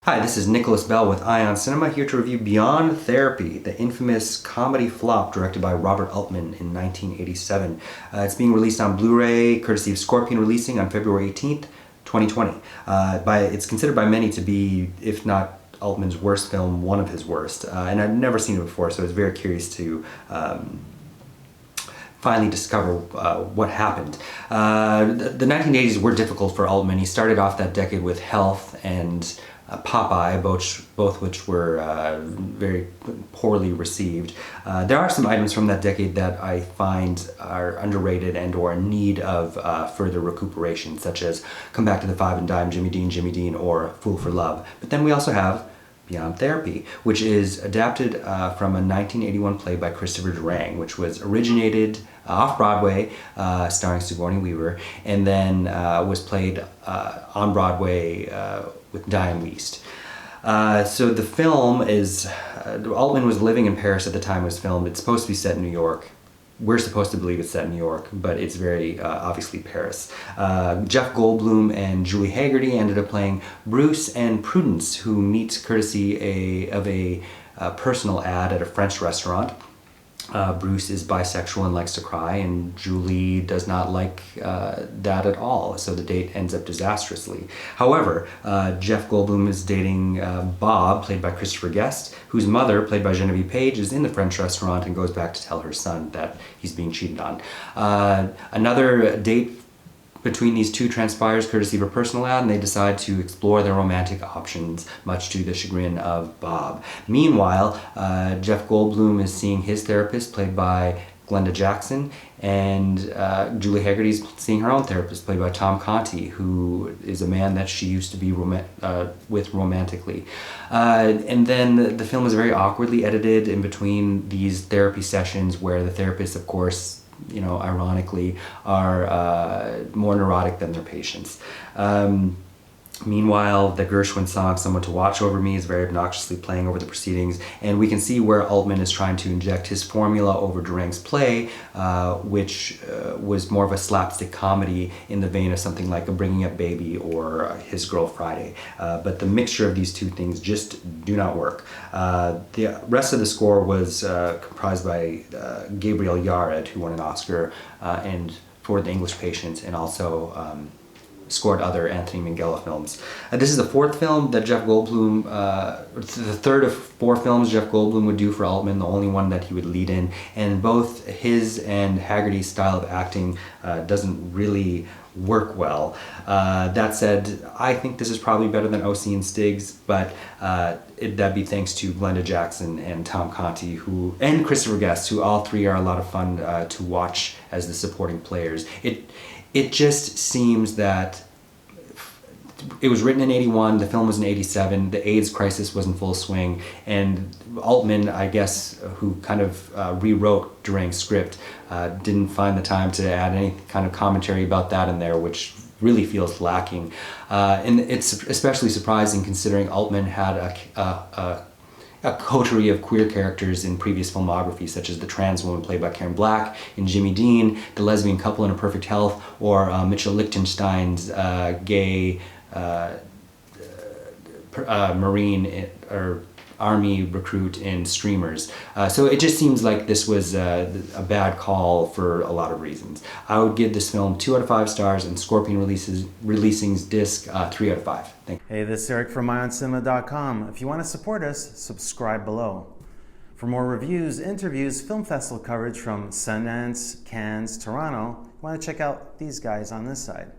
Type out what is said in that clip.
Hi, this is Nicholas Bell with Ion Cinema, here to review Beyond Therapy, the infamous comedy flop directed by Robert Altman in 1987. It's being released on Blu-ray, courtesy of Scorpion Releasing on February 18th, 2020. It's considered by many to be, if not Altman's worst film, one of his worst. And I've never seen it before, so I was very curious to finally discover what happened. The 1980s were difficult for Altman. He started off that decade with Health and Popeye, both which were very poorly received. There are some items from that decade that I find are underrated and or in need of further recuperation, such as Come Back to the Five and Dime, Jimmy Dean, or Fool for Love. But then we also have Beyond Therapy, which is adapted from a 1981 play by Christopher Durang, which was originated off-Broadway, starring Sigourney Weaver, and then was played on Broadway with Diane Wiest. So the film is, Altman was living in Paris at the time it was filmed. It's supposed to be set in New York. We're supposed to believe it's set in New York, but it's very obviously Paris. Jeff Goldblum and Julie Hagerty ended up playing Bruce and Prudence, who meet courtesy of a personal ad at a French restaurant. Bruce is bisexual and likes to cry, and Julie does not like that at all, so the date ends up disastrously. However, Jeff Goldblum is dating Bob, played by Christopher Guest, whose mother, played by Geneviève, is in the French restaurant and goes back to tell her son that he's being cheated on. Another date between these two transpires courtesy of a personal ad, and they decide to explore their romantic options, much to the chagrin of Bob. Meanwhile, Jeff Goldblum is seeing his therapist, played by Glenda Jackson, and Julie Hagerty is seeing her own therapist, played by Tom Conti, who is a man that she used to be with romantically. And then the film is very awkwardly edited in between these therapy sessions, where the therapist, of course, ironically, are more neurotic than their patients. Meanwhile, the Gershwin song Someone to Watch Over Me is very obnoxiously playing over the proceedings, and we can see where Altman is trying to inject his formula over Durang's play, which was more of a slapstick comedy in the vein of something like A Bringing Up Baby or His Girl Friday. But the mixture of these two things just do not work. The rest of the score was comprised by Gabriel Yared, who won an Oscar and for The English Patient, and also scored other Anthony Minghella films. This is the fourth film that Jeff Goldblum, the third of four films Jeff Goldblum would do for Altman, the only one that he would lead in, and both his and Hagerty's style of acting doesn't really work well. That said, I think this is probably better than O.C. and Stiggs, but that'd be thanks to Glenda Jackson and Tom Conti, and Christopher Guest, who all three are a lot of fun to watch as the supporting players. It just seems that it was written in 81, the film was in 87, the AIDS crisis was in full swing, and Altman, I guess, who kind of rewrote Durang's script, didn't find the time to add any kind of commentary about that in there, which really feels lacking. And it's especially surprising considering Altman had a coterie of queer characters in previous filmography, such as the trans woman played by Karen Black in Jimmy Dean, the lesbian couple in A Perfect Health, or Mitchell Lichtenstein's gay Marine or Army recruit in Streamers. So it just seems like this was a bad call for a lot of reasons. I would give this film 2 out of 5 stars, and Scorpion Releasing's disc 3 out of 5. Thank you. Hey, this is Eric from IONCINEMA.com. If you want to support us, subscribe below. For more reviews, interviews, film festival coverage from Sundance, Cannes, Toronto, you want to check out these guys on this side.